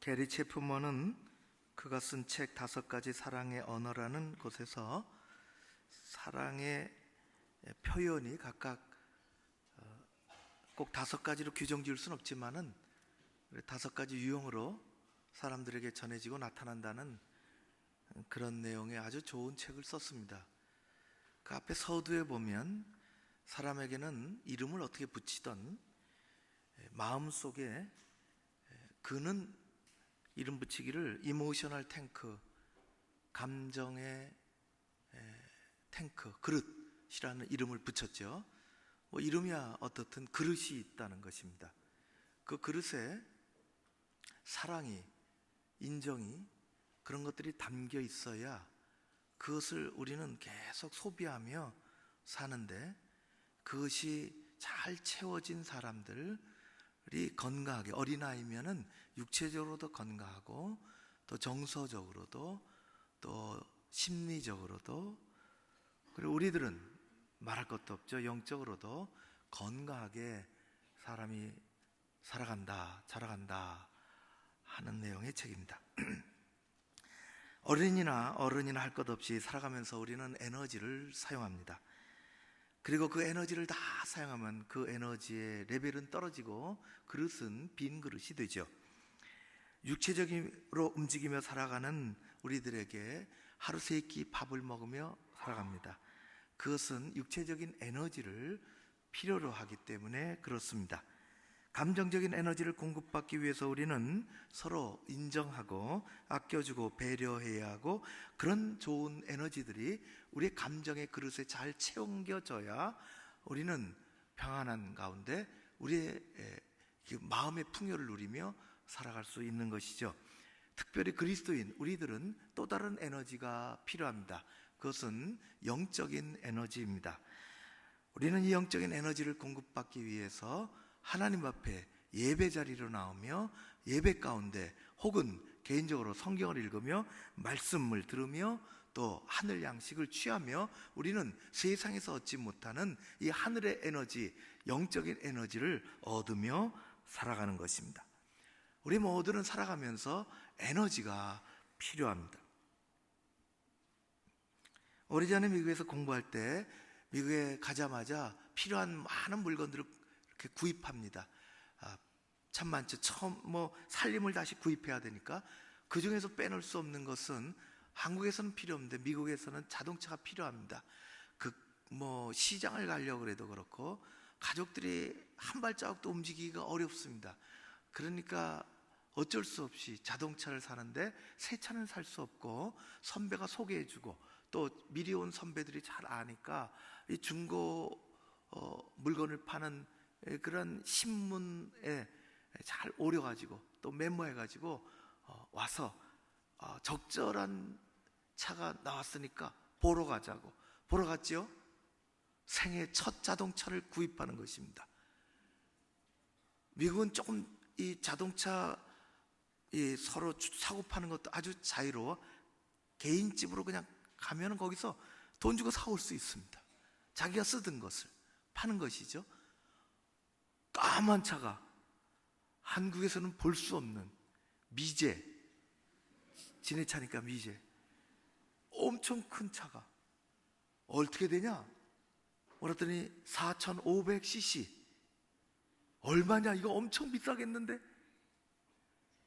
게리 체프먼은 그가 쓴 책 5가지 사랑의 언어라는 곳에서 사랑의 표현이 각각 꼭 5가지로 규정 지을 수는 없지만은 5가지 유형으로 사람들에게 전해지고 나타난다는 그런 내용의 아주 좋은 책을 썼습니다. 그 앞에 서두에 보면 사람에게는 이름을 어떻게 붙이던 마음속에 그는 이름 붙이기를 이모셔널 탱크, 감정의 탱크, 그릇이라는 이름을 붙였죠. 이름이야 어떻든 그릇이 있다는 것입니다. 그 그릇에 사랑이, 인정이, 그런 것들이 담겨 있어야 그것을 우리는 계속 소비하며 사는데, 그것이 잘 채워진 사람들이 건강하게, 어린아이면은 육체적으로도 건강하고 또 정서적으로도 또 심리적으로도, 그리고 우리들은 말할 것도 없죠. 영적으로도 건강하게 사람이 살아간다, 자라간다 하는 내용의 책입니다. 어린이나 어른이나 할 것 없이 살아가면서 우리는 에너지를 사용합니다. 그리고 그 에너지를 다 사용하면 그 에너지의 레벨은 떨어지고 그릇은 빈 그릇이 되죠. 육체적으로 움직이며 살아가는 우리들에게 하루 3끼 밥을 먹으며 살아갑니다. 그것은 육체적인 에너지를 필요로 하기 때문에 그렇습니다. 감정적인 에너지를 공급받기 위해서 우리는 서로 인정하고 아껴주고 배려해야 하고, 그런 좋은 에너지들이 우리의 감정의 그릇에 잘 채워져야 우리는 평안한 가운데 우리의 마음의 풍요를 누리며 살아갈 수 있는 것이죠. 특별히 그리스도인 우리들은 또 다른 에너지가 필요합니다. 그것은 영적인 에너지입니다. 우리는 이 영적인 에너지를 공급받기 위해서 하나님 앞에 예배 자리로 나오며 예배 가운데 혹은 개인적으로 성경을 읽으며 말씀을 들으며 또 하늘 양식을 취하며 우리는 세상에서 얻지 못하는 이 하늘의 에너지, 영적인 에너지를 얻으며 살아가는 것입니다. 우리 모두는 살아가면서 에너지가 필요합니다. 오래전에 미국에서 공부할 때 미국에 가자마자 필요한 많은 물건들을 이렇게 구입합니다. 참 많죠. 처음 살림을 다시 구입해야 되니까 그 중에서 빼놓을 수 없는 것은, 한국에서는 필요 없는데 미국에서는 자동차가 필요합니다. 시장을 가려고 해도 그렇고 가족들이 한 발자국도 움직이기가 어렵습니다. 그러니까 어쩔 수 없이 자동차를 사는데 새 차는 살 수 없고 선배가 소개해주고 또 미리 온 선배들이 잘 아니까 이 중고 물건을 파는 그런 신문에 잘 오려가지고 또 메모해가지고 와서 적절한 차가 나왔으니까 보러 가자고 보러 갔지요. 생애 첫 자동차를 구입하는 것입니다. 미국은 조금 이 자동차 서로 사고 파는 것도 아주 자유로워. 개인 집으로 그냥 가면 거기서 돈 주고 사올 수 있습니다. 자기가 쓰던 것을 파는 것이죠. 까만 차가, 한국에서는 볼 수 없는 미제, 지네 차니까 미제, 엄청 큰 차가 어떻게 되냐? 그랬더니 4,500cc. 얼마냐? 이거 엄청 비싸겠는데?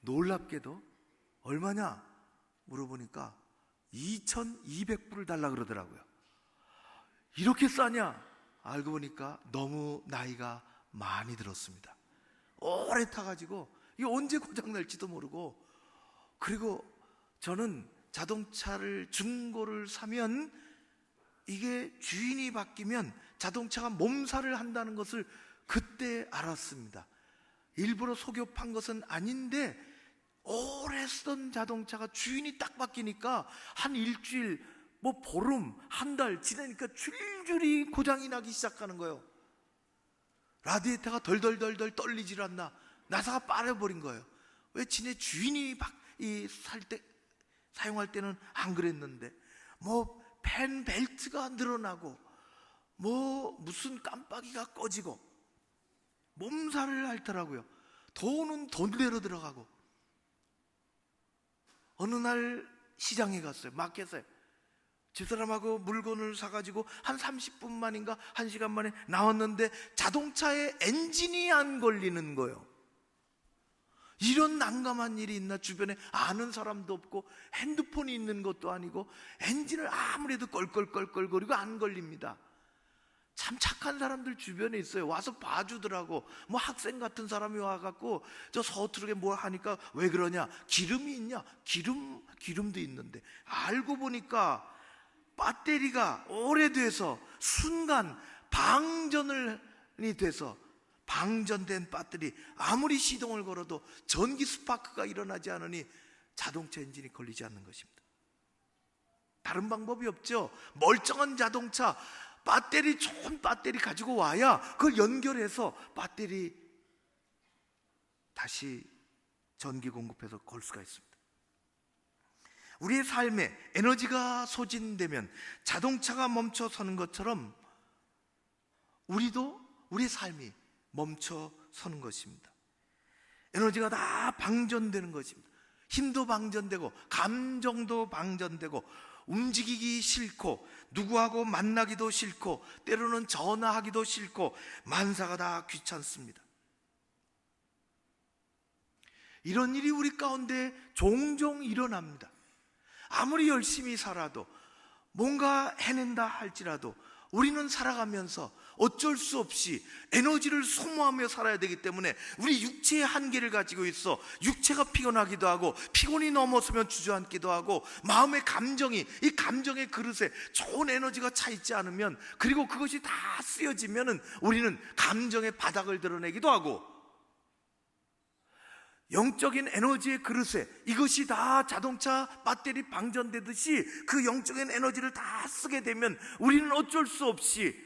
놀랍게도 얼마냐? 물어보니까 2,200불을 달라 그러더라고요. 이렇게 싸냐? 알고 보니까 너무 나이가 많이 들었습니다. 오래 타가지고 이게 언제 고장날지도 모르고, 그리고 저는 자동차를 중고를 사면 이게 주인이 바뀌면 자동차가 몸살을 한다는 것을 그때 알았습니다. 일부러 속여 판 것은 아닌데 오래 쓰던 자동차가 주인이 딱 바뀌니까 한 일주일, 보름, 한 달 지나니까 줄줄이 고장이 나기 시작하는 거예요. 라디에이터가 덜덜덜덜 떨리질 않나. 나사가 빠져버린 거예요. 왜 지네 주인이 사용할 때는 안 그랬는데. 펜 벨트가 늘어나고 무슨 깜빡이가 꺼지고 몸살을 앓더라고요. 돈은 돈대로 들어가고. 어느 날 시장에 갔어요. 마켓에. 집사람하고 물건을 사가지고 한 30분 만인가 1시간 만에 나왔는데 자동차에 엔진이 안 걸리는 거예요. 이런 난감한 일이 있나? 주변에 아는 사람도 없고 핸드폰이 있는 것도 아니고 엔진을 아무래도 껄껄껄껄거리고 안 걸립니다. 참 착한 사람들 주변에 있어요. 와서 봐주더라고. 뭐 학생 같은 사람이 와갖고 저 서투르게 뭐 하니까 왜 그러냐? 기름이 있냐? 기름도 있는데 알고 보니까 배터리가 오래돼서 순간 방전이 돼서 방전된 배터리, 아무리 시동을 걸어도 전기 스파크가 일어나지 않으니 자동차 엔진이 걸리지 않는 것입니다. 다른 방법이 없죠. 멀쩡한 자동차, 배터리, 좋은 배터리 가지고 와야 그걸 연결해서 배터리 다시 전기 공급해서 걸 수가 있습니다. 우리의 삶에 에너지가 소진되면 자동차가 멈춰 서는 것처럼 우리의 삶이 멈춰 서는 것입니다. 에너지가 다 방전되는 것입니다. 힘도 방전되고 감정도 방전되고 움직이기 싫고 누구하고 만나기도 싫고 때로는 전화하기도 싫고 만사가 다 귀찮습니다. 이런 일이 우리 가운데 종종 일어납니다. 아무리 열심히 살아도 뭔가 해낸다 할지라도 우리는 살아가면서 어쩔 수 없이 에너지를 소모하며 살아야 되기 때문에 우리 육체의 한계를 가지고 있어 육체가 피곤하기도 하고 피곤이 넘어서면 주저앉기도 하고 마음의 이 감정의 그릇에 좋은 에너지가 차 있지 않으면 그리고 그것이 다 쓰여지면 우리는 감정의 바닥을 드러내기도 하고 영적인 에너지의 그릇에 이것이 다 자동차 배터리 방전되듯이 그 영적인 에너지를 다 쓰게 되면 우리는 어쩔 수 없이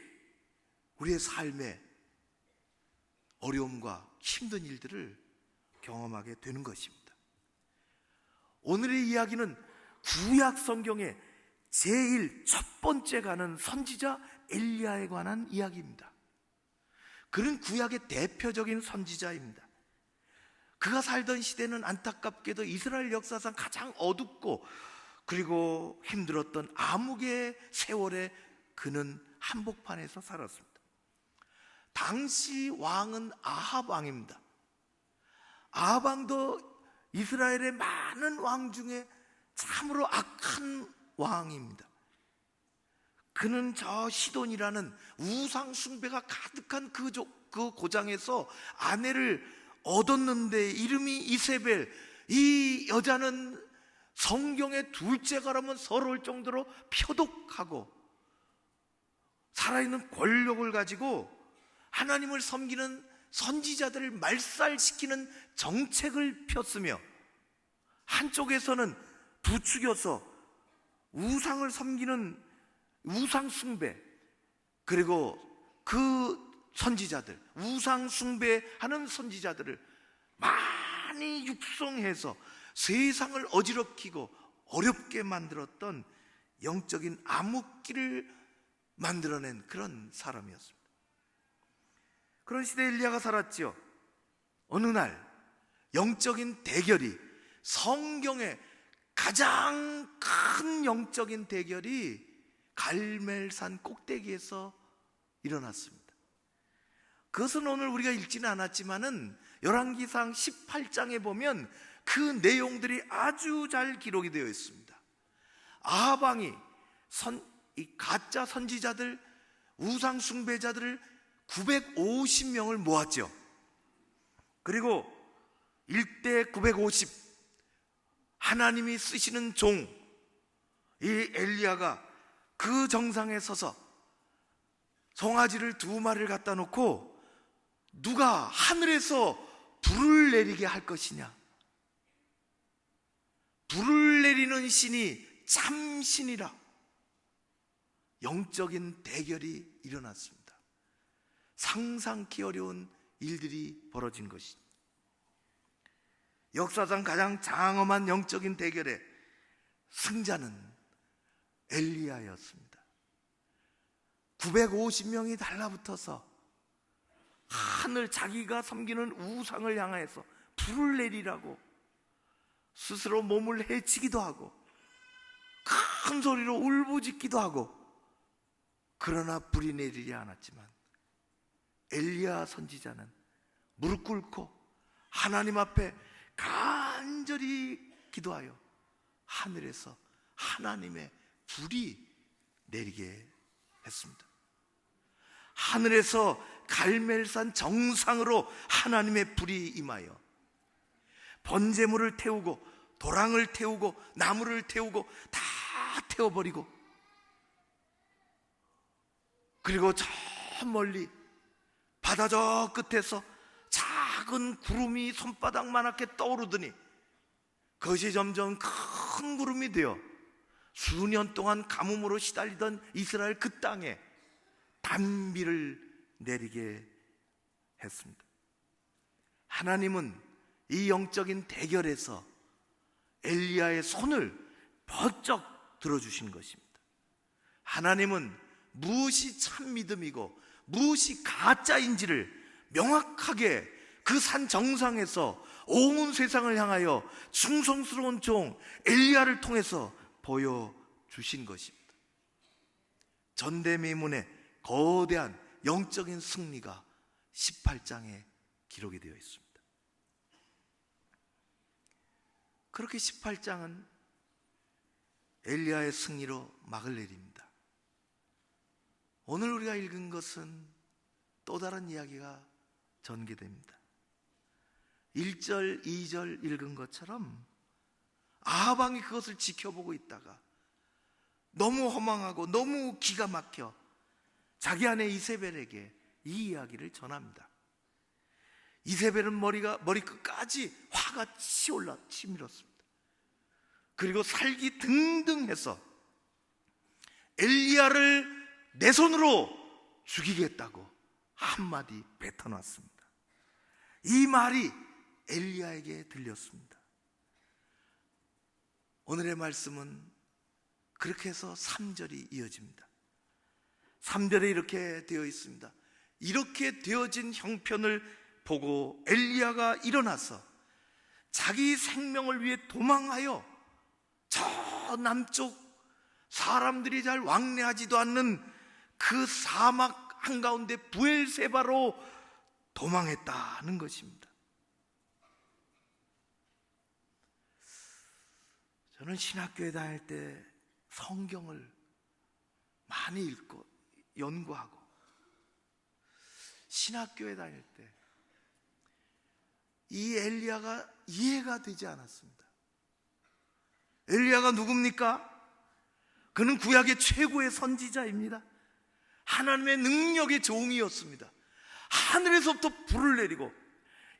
우리의 삶에 어려움과 힘든 일들을 경험하게 되는 것입니다. 오늘의 이야기는 구약 성경의 제일 첫 번째 가는 선지자 엘리야에 관한 이야기입니다. 그는 구약의 대표적인 선지자입니다. 그가 살던 시대는 안타깝게도 이스라엘 역사상 가장 어둡고 그리고 힘들었던 암흑의 세월에 그는 한복판에서 살았습니다. 당시 왕은 아합 왕입니다. 아합 왕도 이스라엘의 많은 왕 중에 참으로 악한 왕입니다. 그는 저 시돈이라는 우상 숭배가 가득한 그 고장에서 아내를 얻었는데 이름이 이세벨, 이 여자는 성경의 둘째가라면 서러울 정도로 표독하고 살아있는 권력을 가지고 하나님을 섬기는 선지자들을 말살시키는 정책을 폈으며 한쪽에서는 부추겨서 우상을 섬기는 우상 숭배, 그리고 그 선지자들, 우상 숭배하는 선지자들을 많이 육성해서 세상을 어지럽히고 어렵게 만들었던 영적인 암흑기를 만들어낸 그런 사람이었습니다. 그런 시대에 엘리야가 살았지요. 어느 날 영적인 대결이, 성경의 가장 큰 영적인 대결이 갈멜산 꼭대기에서 일어났습니다. 그것은 오늘 우리가 읽지는 않았지만은 열왕기상 18장에 보면 그 내용들이 아주 잘 기록이 되어 있습니다. 아합 왕이 이 가짜 선지자들, 우상 숭배자들을 950명을 모았죠. 그리고 일대 950, 하나님이 쓰시는 종, 이 엘리야가 그 정상에 서서 송아지를 2마리를 갖다 놓고 누가 하늘에서 불을 내리게 할 것이냐, 불을 내리는 신이 참신이라, 영적인 대결이 일어났습니다. 상상기 어려운 일들이 벌어진 것입니다. 역사상 가장 장엄한 영적인 대결의 승자는 엘리야였습니다. 950명이 달라붙어서 하늘, 자기가 섬기는 우상을 향해서 불을 내리라고 스스로 몸을 해치기도 하고 큰 소리로 울부짖기도 하고, 그러나 불이 내리지 않았지만 엘리야 선지자는 무릎 꿇고 하나님 앞에 간절히 기도하여 하늘에서 하나님의 불이 내리게 했습니다. 하늘에서 갈멜산 정상으로 하나님의 불이 임하여 번제물을 태우고 도랑을 태우고 나무를 태우고 다 태워버리고, 그리고 저 멀리 바다 저 끝에서 작은 구름이 손바닥만하게 떠오르더니 그것이 점점 큰 구름이 되어 수년 동안 가뭄으로 시달리던 이스라엘 그 땅에 단비를 내리게 했습니다. 하나님은 이 영적인 대결에서 엘리야의 손을 번쩍 들어주신 것입니다. 하나님은 무엇이 참 믿음이고 무엇이 가짜인지를 명확하게 그 산 정상에서 온 세상을 향하여 충성스러운 종 엘리야를 통해서 보여주신 것입니다. 전대미문의 거대한 영적인 승리가 18장에 기록이 되어 있습니다. 그렇게 18장은 엘리야의 승리로 막을 내립니다. 오늘 우리가 읽은 것은 또 다른 이야기가 전개됩니다. 1절, 2절 읽은 것처럼 아합 왕이 그것을 지켜보고 있다가 너무 허망하고 너무 기가 막혀 자기 아내 이세벨에게 이 이야기를 전합니다. 이세벨은 머리끝까지 화가 치밀었습니다. 그리고 살기 등등해서 엘리야를 내 손으로 죽이겠다고 한마디 뱉어놨습니다. 이 말이 엘리야에게 들렸습니다. 오늘의 말씀은 그렇게 해서 3절이 이어집니다. 3절에 이렇게 되어 있습니다. 이렇게 되어진 형편을 보고 엘리야가 일어나서 자기 생명을 위해 도망하여 저 남쪽 사람들이 잘 왕래하지도 않는 그 사막 한가운데 부엘세바로 도망했다는 것입니다. 저는 신학교에 다닐 때 성경을 많이 읽고 연구하고 신학교에 다닐 때 이 엘리야가 이해가 되지 않았습니다. 엘리야가 누굽니까? 그는 구약의 최고의 선지자입니다. 하나님의 능력의 종이었습니다. 하늘에서부터 불을 내리고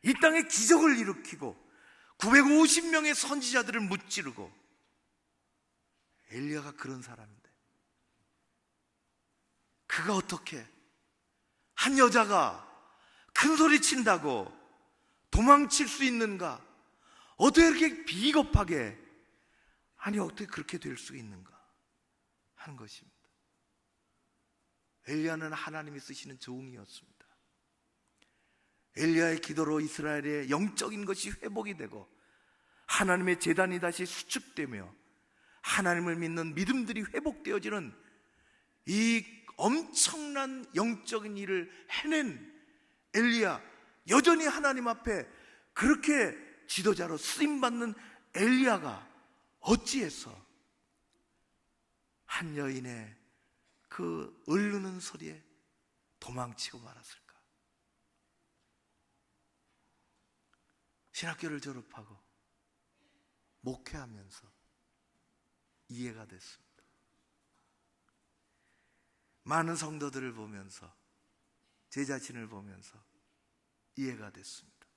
이 땅에 기적을 일으키고 950명의 선지자들을 무찌르고, 엘리야가 그런 사람인데 그가 어떻게 한 여자가 큰 소리 친다고 도망칠 수 있는가? 어떻게 이렇게 비겁하게, 아니 어떻게 그렇게 될 수 있는가 하는 것입니다. 엘리야는 하나님이 쓰시는 종이었습니다. 엘리야의 기도로 이스라엘의 영적인 것이 회복이 되고 하나님의 제단이 다시 수축되며 하나님을 믿는 믿음들이 회복되어지는 이 엄청난 영적인 일을 해낸 엘리야, 여전히 하나님 앞에 그렇게 지도자로 쓰임받는 엘리야가 어찌해서 한 여인의 그 으르는 소리에 도망치고 말았을까? 신학교를 졸업하고 목회하면서 이해가 됐습니다. 많은 성도들을 보면서 제 자신을 보면서 이해가 됐습니다.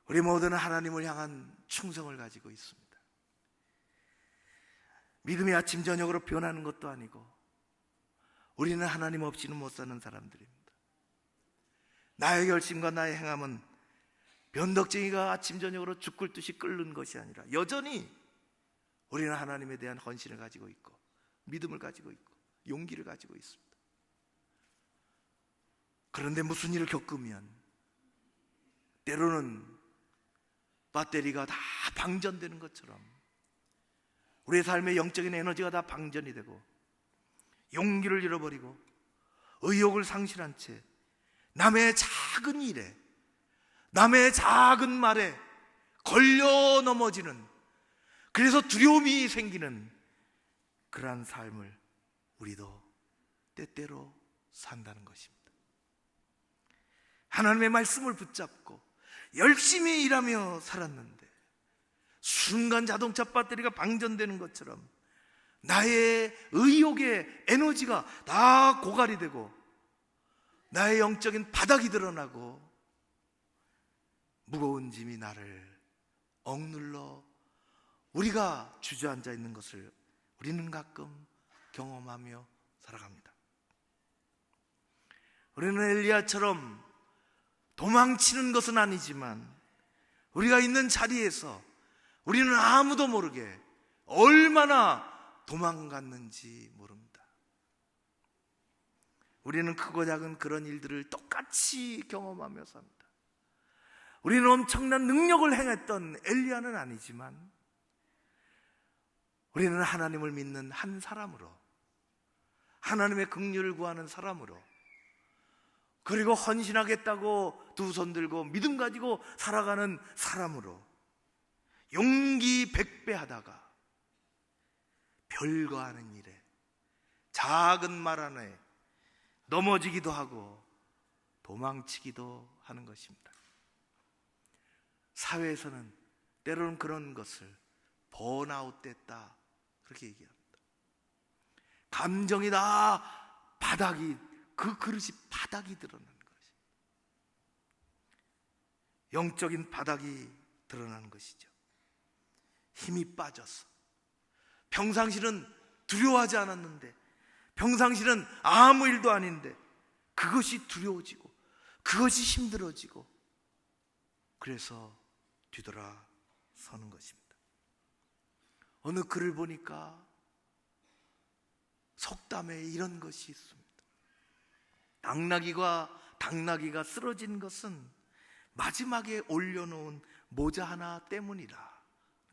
우리 모두는 하나님을 향한 충성을 가지고 있습니다. 믿음이 아침 저녁으로 변하는 것도 아니고 우리는 하나님 없이는 못 사는 사람들입니다. 나의 결심과 나의 행함은 변덕쟁이가 아침 저녁으로 죽 끓듯이 끓는 것이 아니라 여전히 우리는 하나님에 대한 헌신을 가지고 있고 믿음을 가지고 있고 용기를 가지고 있습니다. 그런데 무슨 일을 겪으면 때로는 배터리가 다 방전되는 것처럼 우리의 삶의 영적인 에너지가 다 방전이 되고 용기를 잃어버리고 의욕을 상실한 채 남의 작은 일에, 남의 작은 말에 걸려 넘어지는, 그래서 두려움이 생기는 그러한 삶을 우리도 때때로 산다는 것입니다. 하나님의 말씀을 붙잡고 열심히 일하며 살았는데 순간 자동차 배터리가 방전되는 것처럼 나의 의욕의 에너지가 다 고갈이 되고 나의 영적인 바닥이 드러나고 무거운 짐이 나를 억눌러 우리가 주저앉아 있는 것을 우리는 가끔 경험하며 살아갑니다. 우리는 엘리야처럼 도망치는 것은 아니지만 우리가 있는 자리에서 우리는 아무도 모르게 얼마나 도망갔는지 모릅니다. 우리는 크고 작은 그런 일들을 똑같이 경험하며 삽니다. 우리는 엄청난 능력을 행했던 엘리야는 아니지만 우리는 하나님을 믿는 한 사람으로, 하나님의 긍휼을 구하는 사람으로, 그리고 헌신하겠다고 두 손 들고 믿음 가지고 살아가는 사람으로 용기 백배하다가 별거 아닌 일에, 작은 말 하나에 넘어지기도 하고 도망치기도 하는 것입니다. 사회에서는 때로는 그런 것을 번아웃 됐다 그렇게 얘기합니다. 감정이 다 바닥이, 그 그릇이 바닥이 드러나는 것이, 영적인 바닥이 드러나는 것이죠. 힘이 빠져서 평상시는 두려워하지 않았는데, 평상시는 아무 일도 아닌데 그것이 두려워지고 그것이 힘들어지고, 그래서 뒤돌아서는 것입니다. 어느 글을 보니까 속담에 이런 것이 있습니다. 당나귀가 쓰러진 것은 마지막에 올려놓은 모자 하나 때문이라는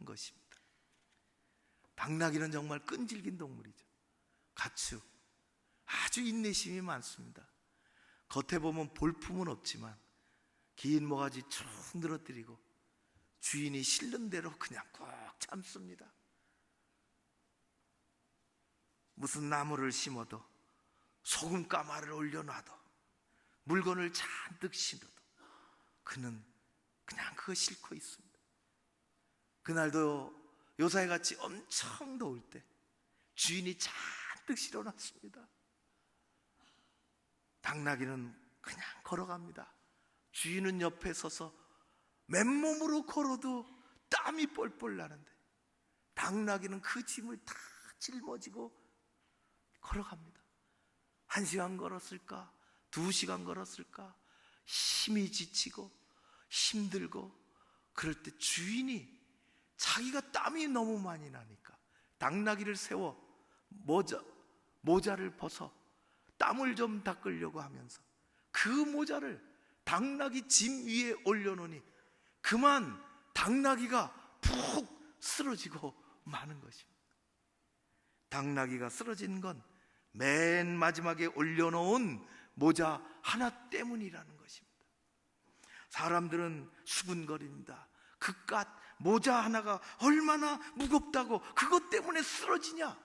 것입니다. 당나귀는 정말 끈질긴 동물이죠. 가축, 아주 인내심이 많습니다. 겉에 보면 볼품은 없지만 긴 모가지 쭉 늘어뜨리고 주인이 싫는 대로 그냥 꼭 참습니다. 무슨 나무를 심어도, 소금가마를 올려놔도, 물건을 잔뜩 심어도 그는 그냥 그거 싣고 있습니다. 그날도 요사이같이 엄청 더울 때 주인이 잔뜩 실어놨습니다. 당나귀는 그냥 걸어갑니다. 주인은 옆에 서서 맨몸으로 걸어도 땀이 뻘뻘 나는데 당나귀는 그 짐을 다 짊어지고 걸어갑니다. 1시간 걸었을까? 2시간 걸었을까? 힘이 지치고 힘들고 그럴 때 주인이 자기가 땀이 너무 많이 나니까 당나귀를 세워 모자를 벗어 땀을 좀 닦으려고 하면서 그 모자를 당나귀 짐 위에 올려놓으니 그만 당나귀가 푹 쓰러지고 마는 것입니다. 당나귀가 쓰러진 건 맨 마지막에 올려놓은 모자 하나 때문이라는 것입니다. 사람들은 수군거립니다. 그깟 모자 하나가 얼마나 무겁다고 그것 때문에 쓰러지냐?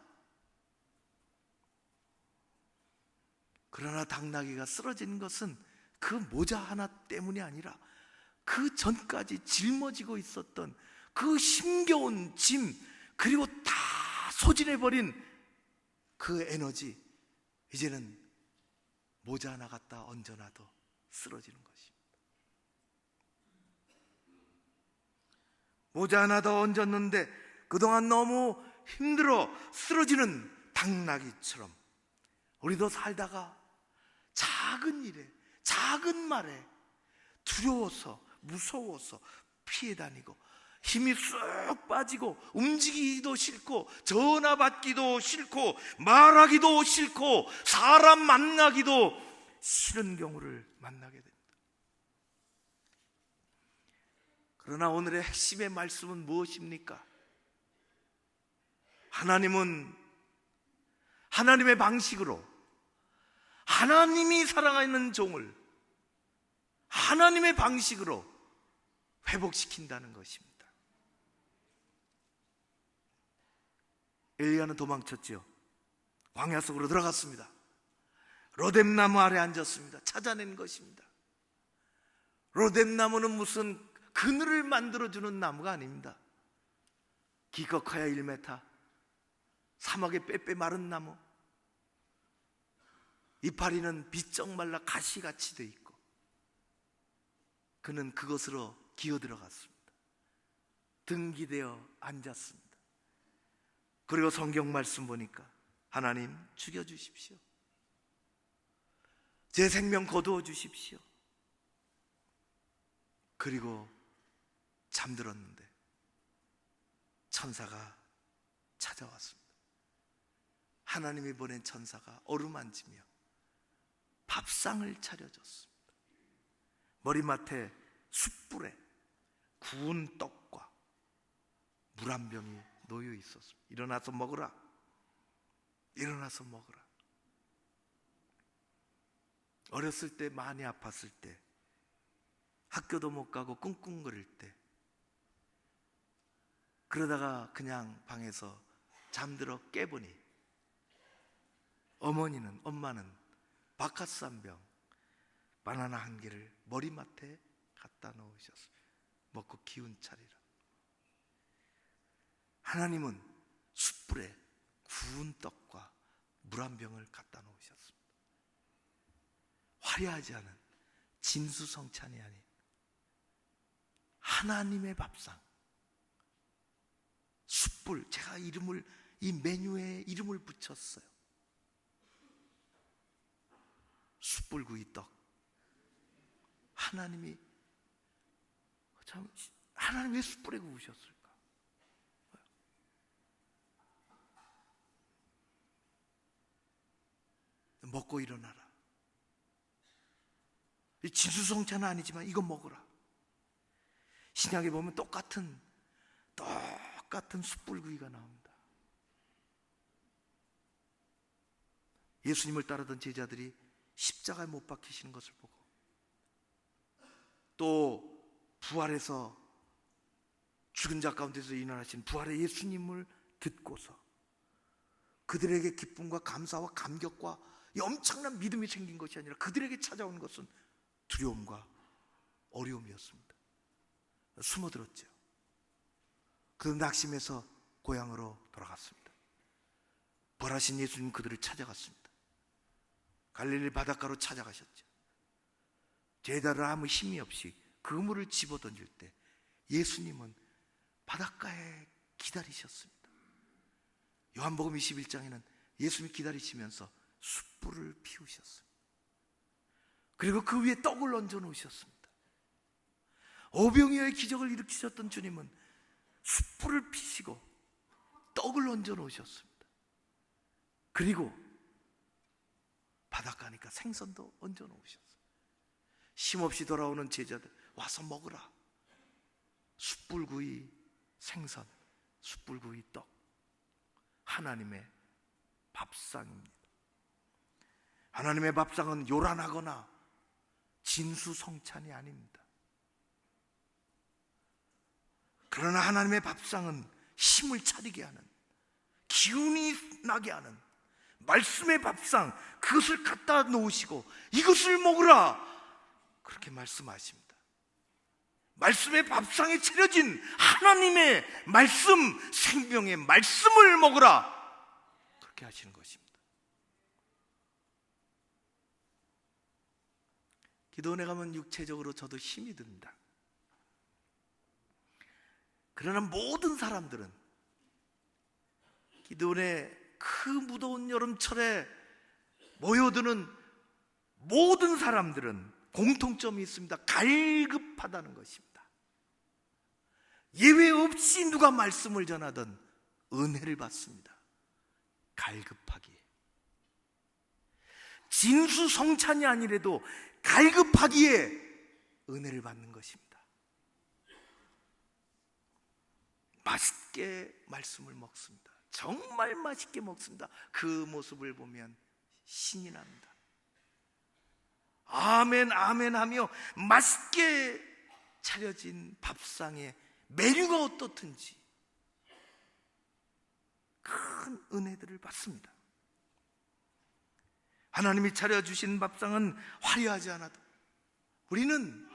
그러나 당나귀가 쓰러진 것은 그 모자 하나 때문이 아니라 그 전까지 짊어지고 있었던 그 힘겨운 짐, 그리고 다 소진해버린 그 에너지, 이제는 모자 하나 갖다 얹어놔도 쓰러지는 것입니다. 모자 하나 더 얹었는데 그동안 너무 힘들어 쓰러지는 당나귀처럼 우리도 살다가 작은 일에, 작은 말에 두려워서, 무서워서 피해 다니고 힘이 쑥 빠지고 움직이기도 싫고 전화 받기도 싫고 말하기도 싫고 사람 만나기도 싫은 경우를 만나게 됩니다. 그러나 오늘의 핵심의 말씀은 무엇입니까? 하나님은 하나님의 방식으로 하나님이 사랑하는 종을 하나님의 방식으로 회복시킨다는 것입니다. 엘리야는 도망쳤죠. 광야 속으로 들어갔습니다. 로뎀나무 아래 앉았습니다. 찾아낸 것입니다. 로뎀나무는 무슨 그늘을 만들어주는 나무가 아닙니다. 기껏 커야 1m, 사막에 빼빼 마른 나무, 이파리는 비쩍 말라 가시같이 돼 있고, 그는 그것으로 기어 들어갔습니다. 등기되어 앉았습니다. 그리고 성경 말씀 보니까 하나님 죽여주십시오. 제 생명 거두어 주십시오. 그리고 잠들었는데 천사가 찾아왔습니다. 하나님이 보낸 천사가 어루만지며 밥상을 차려줬습니다. 머리맡에 숯불에 구운 떡과 물 한 병이 놓여 있었습니다. 일어나서 먹으라. 일어나서 먹으라. 어렸을 때 많이 아팠을 때, 학교도 못 가고 끙끙거릴 때, 그러다가 그냥 방에서 잠들어 깨보니 엄마는 바카스 한 병, 바나나 한 개를 머리맡에 갖다 놓으셨어요. 먹고 기운 차리라. 하나님은 숯불에 구운 떡과 물 한 병을 갖다 놓으셨습니다. 화려하지 않은 진수성찬이 아닌 하나님의 밥상, 숯불. 제가 이 메뉴에 이름을 붙였어요. 숯불구이 떡. 하나님이 참, 하나님 왜 숯불에 구우셨을까? 먹고 일어나라. 진수성찬은 아니지만 이거 먹어라. 신약에 보면 똑같은 숯불구이가 나옵니다. 예수님을 따르던 제자들이 십자가에 못 박히시는 것을 보고, 또 부활해서 죽은 자 가운데서 일어나신 부활의 예수님을 듣고서 그들에게 기쁨과 감사와 감격과 이 엄청난 믿음이 생긴 것이 아니라 그들에게 찾아온 것은 두려움과 어려움이었습니다. 숨어들었죠. 그 낙심해서 고향으로 돌아갔습니다. 부활하신 예수님 그들을 찾아갔습니다. 갈릴리 바닷가로 찾아가셨죠. 제자들 아무 힘이 없이 그물을 집어던질 때 예수님은 바닷가에 기다리셨습니다. 요한복음 21장에는 예수님이 기다리시면서 숯불을 피우셨습니다. 그리고 그 위에 떡을 얹어 놓으셨습니다. 오병이어의 기적을 일으키셨던 주님은 숯불을 피시고 떡을 얹어 놓으셨습니다. 그리고 바닷가니까 생선도 얹어 놓으셨어요. 힘없이 돌아오는 제자들, 와서 먹으라. 숯불구이 생선, 숯불구이 떡, 하나님의 밥상입니다. 하나님의 밥상은 요란하거나 진수성찬이 아닙니다. 그러나 하나님의 밥상은 힘을 차리게 하는, 기운이 나게 하는 말씀의 밥상, 그것을 갖다 놓으시고 이것을 먹으라, 그렇게 말씀하십니다. 말씀의 밥상에 차려진 하나님의 말씀, 생명의 말씀을 먹으라, 그렇게 하시는 것입니다. 기도원에 가면 육체적으로 저도 힘이 듭니다. 그러나 모든 사람들은, 기도원에 그 무더운 여름철에 모여드는 모든 사람들은 공통점이 있습니다. 갈급하다는 것입니다. 예외 없이 누가 말씀을 전하든 은혜를 받습니다. 갈급하기에. 진수성찬이 아니래도 갈급하기에 은혜를 받는 것입니다. 맛있게 말씀을 먹습니다. 정말 맛있게 먹습니다. 그 모습을 보면 신이 납니다. 아멘 아멘 하며 맛있게 차려진 밥상에 메뉴가 어떻든지 큰 은혜들을 받습니다. 하나님이 차려주신 밥상은 화려하지 않아도 우리는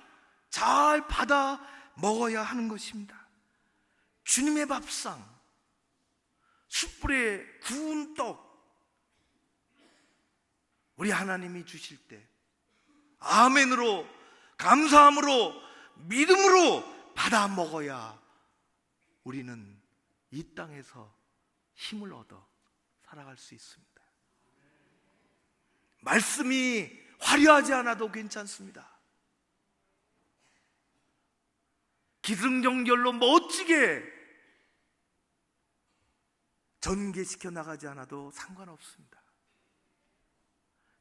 잘 받아 먹어야 하는 것입니다. 주님의 밥상, 숯불에 구운 떡, 우리 하나님이 주실 때 아멘으로, 감사함으로, 믿음으로 받아 먹어야 우리는 이 땅에서 힘을 얻어 살아갈 수 있습니다. 말씀이 화려하지 않아도 괜찮습니다. 기승전결로 멋지게 전개시켜 나가지 않아도 상관없습니다.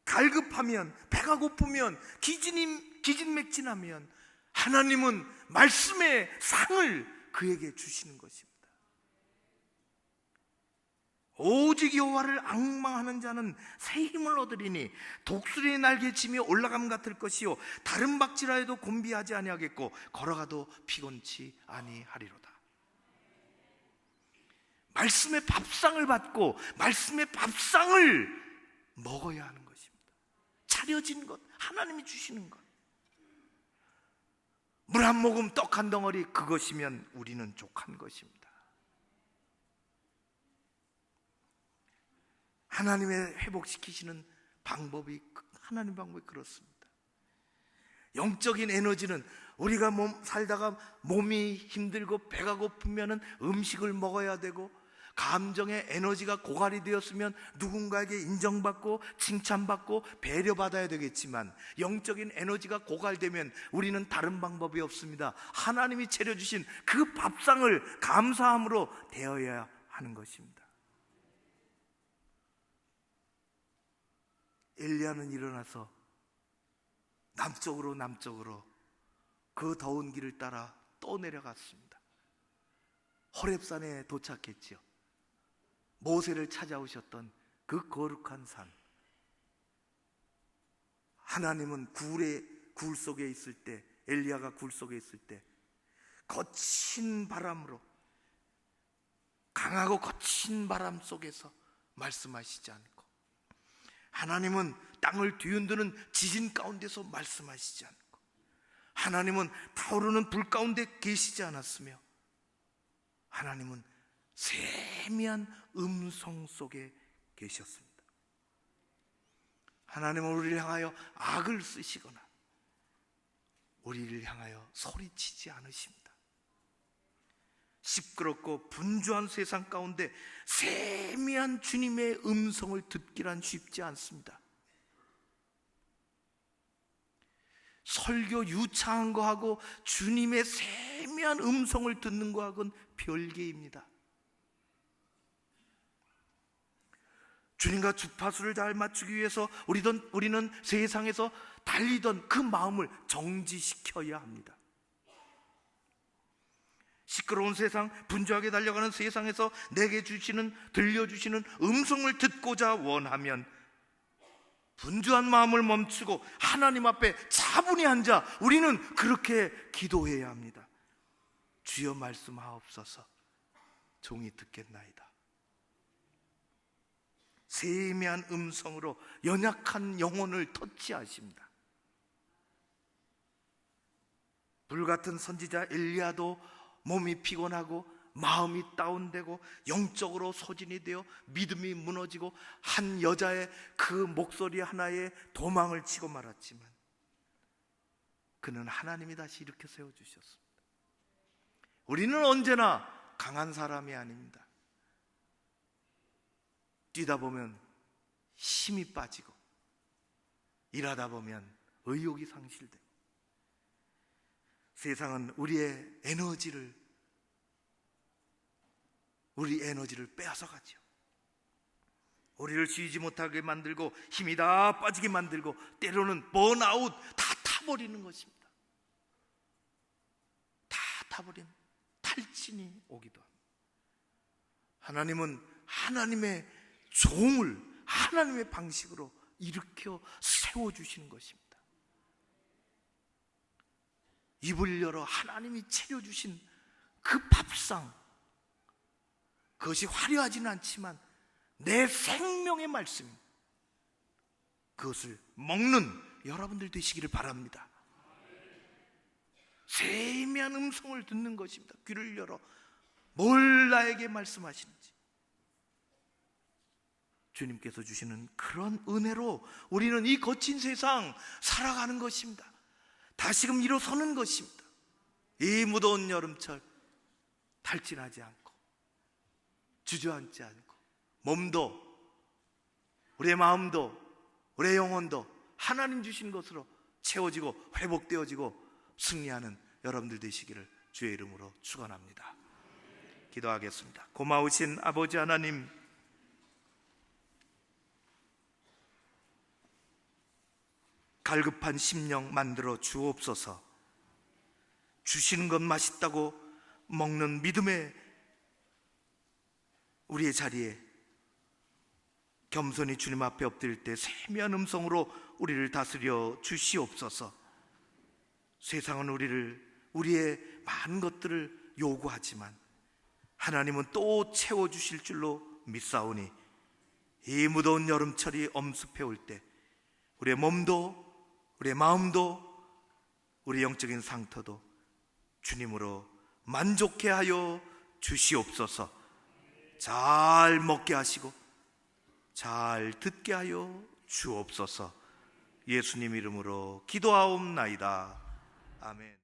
갈급하면, 배가 고프면, 기진맥진하면 하나님은 말씀의 상을 그에게 주시는 것입니다. 오직 여호와를 앙망하는 자는 새 힘을 얻으리니 독수리의 날개치며 올라감 같을 것이요 다른 박질하여도 곤비하지 아니하겠고 걸어가도 피곤치 아니하리로다. 말씀의 밥상을 받고 말씀의 밥상을 먹어야 하는 것입니다. 차려진 것, 하나님이 주시는 것, 물 한 모금 떡 한 덩어리, 그것이면 우리는 족한 것입니다. 하나님의 회복시키시는 방법이, 하나님 방법이 그렇습니다. 영적인 에너지는 우리가 살다가 몸이 힘들고 배가 고프면 음식을 먹어야 되고, 감정의 에너지가 고갈이 되었으면 누군가에게 인정받고 칭찬받고 배려받아야 되겠지만, 영적인 에너지가 고갈되면 우리는 다른 방법이 없습니다. 하나님이 차려주신 그 밥상을 감사함으로 대해야 하는 것입니다. 엘리야는 일어나서 남쪽으로 그 더운 길을 따라 또 내려갔습니다. 호렙산에 도착했지요. 모세를 찾아오셨던 그 거룩한 산. 하나님은 굴 속에 있을 때, 엘리야가 굴 속에 있을 때 거친 바람으로, 강하고 거친 바람 속에서 말씀하시지 않고, 하나님은 땅을 뒤흔드는 지진 가운데서 말씀하시지 않고, 하나님은 타오르는 불 가운데 계시지 않았으며, 하나님은 세미한 음성 속에 계셨습니다. 하나님은 우리를 향하여 악을 쓰시거나 우리를 향하여 소리치지 않으십니다. 시끄럽고 분주한 세상 가운데 세미한 주님의 음성을 듣기란 쉽지 않습니다. 설교 유창한 거하고 주님의 세미한 음성을 듣는 거하고는 별개입니다. 주님과 주파수를 잘 맞추기 위해서 우리는 세상에서 달리던 그 마음을 정지시켜야 합니다. 시끄러운 세상, 분주하게 달려가는 세상에서 내게 들려주시는 음성을 듣고자 원하면 분주한 마음을 멈추고 하나님 앞에 차분히 앉아 우리는 그렇게 기도해야 합니다. 주여 말씀하옵소서, 종이 듣겠나이다. 세미한 음성으로 연약한 영혼을 터치하십니다. 불같은 선지자 엘리야도 몸이 피곤하고 마음이 다운되고 영적으로 소진이 되어 믿음이 무너지고 한 여자의 그 목소리 하나에 도망을 치고 말았지만 그는 하나님이 다시 일으켜 세워주셨습니다. 우리는 언제나 강한 사람이 아닙니다. 뛰다 보면 힘이 빠지고 일하다 보면 의욕이 상실되고, 세상은 우리 에너지를 빼앗아가죠. 우리를 쉬지 못하게 만들고 힘이 다 빠지게 만들고 때로는 번아웃, 다 타버리는 것입니다. 다 타버린 탈진이 오기도 합니다. 하나님은 하나님의 종을 하나님의 방식으로 일으켜 세워주시는 것입니다. 입을 열어 하나님이 차려주신 그 밥상, 그것이 화려하지는 않지만 내 생명의 말씀입니다. 그것을 먹는 여러분들 되시기를 바랍니다. 세미한 음성을 듣는 것입니다. 귀를 열어 뭘 나에게 말씀하시는지 주님께서 주시는 그런 은혜로 우리는 이 거친 세상 살아가는 것입니다. 다시금 일어서는 것입니다. 이 무더운 여름철 탈진하지 않고 주저앉지 않고 몸도 우리의 마음도 우리의 영혼도 하나님 주신 것으로 채워지고 회복되어지고 승리하는 여러분들 되시기를 주의 이름으로 축원합니다. 기도하겠습니다. 고마우신 아버지 하나님, 갈급한 심령 만들어 주옵소서. 주시는 것 맛있다고 먹는 믿음의 우리의 자리에 겸손히 주님 앞에 엎드릴 때 세미한 음성으로 우리를 다스려 주시옵소서. 세상은 우리의 많은 것들을 요구하지만 하나님은 또 채워주실 줄로 믿사오니 이 무더운 여름철이 엄습해 올 때 우리의 몸도 우리의 마음도 우리 영적인 상태도 주님으로 만족해 하여 주시옵소서. 잘 먹게 하시고 잘 듣게 하여 주옵소서. 예수님 이름으로 기도하옵나이다. 아멘.